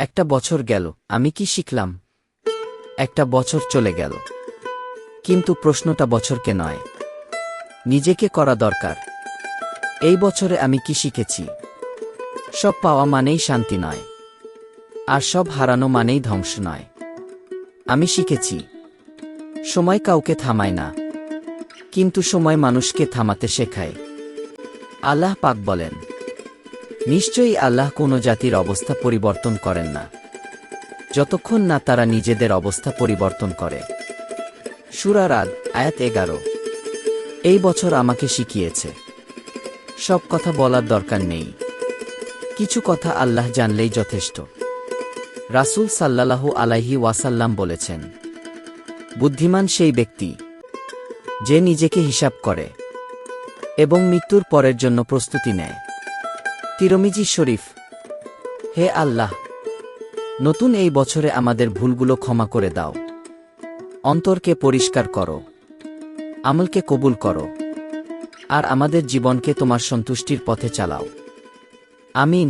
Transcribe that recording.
একটা বছর গেল, আমি কি শিখলাম? একটা বছর চলে গেল, কিন্তু প্রশ্নটা বছরকে নয়, নিজেকে করা দরকার। এই বছরে আমি কি শিখেছি? সব পাওয়া মানেই শান্তি নয়, আর সব হারানো মানেই ধ্বংস নয়। আমি শিখেছি, সময় কাউকে থামায় না, কিন্তু সময় মানুষকে থামাতে শেখায়। আল্লাহ পাক বলেন, নিশ্চয়ই আল্লাহ কোনো জাতির অবস্থা পরিবর্তন করেন না, যতক্ষণ না তারা নিজেদের অবস্থা পরিবর্তন করে। সূরা রাদ, আয়াত 11। এই বছর আমাকে শিখিয়েছে, সব কথা বলার দরকার নেই, কিছু কথা আল্লাহ জানলেই যথেষ্ট। রাসূল সাল্লাল্লাহু আলাইহি ওয়াসাল্লাম বলেছেন, বুদ্ধিমান সেই ব্যক্তি যে নিজেকে হিসাব করে এবং মৃত্যুর পরের জন্য প্রস্তুতি নেয়। তিরমিজি শরীফ। হে আল্লাহ, নতুন এই বছরে আমাদের ভুলগুলো ক্ষমা করে দাও, অন্তরকে পরিষ্কার করো, আমলকে কবুল করো, আর আমাদের জীবনকে তোমার সন্তুষ্টির পথে চালাও। আমিন।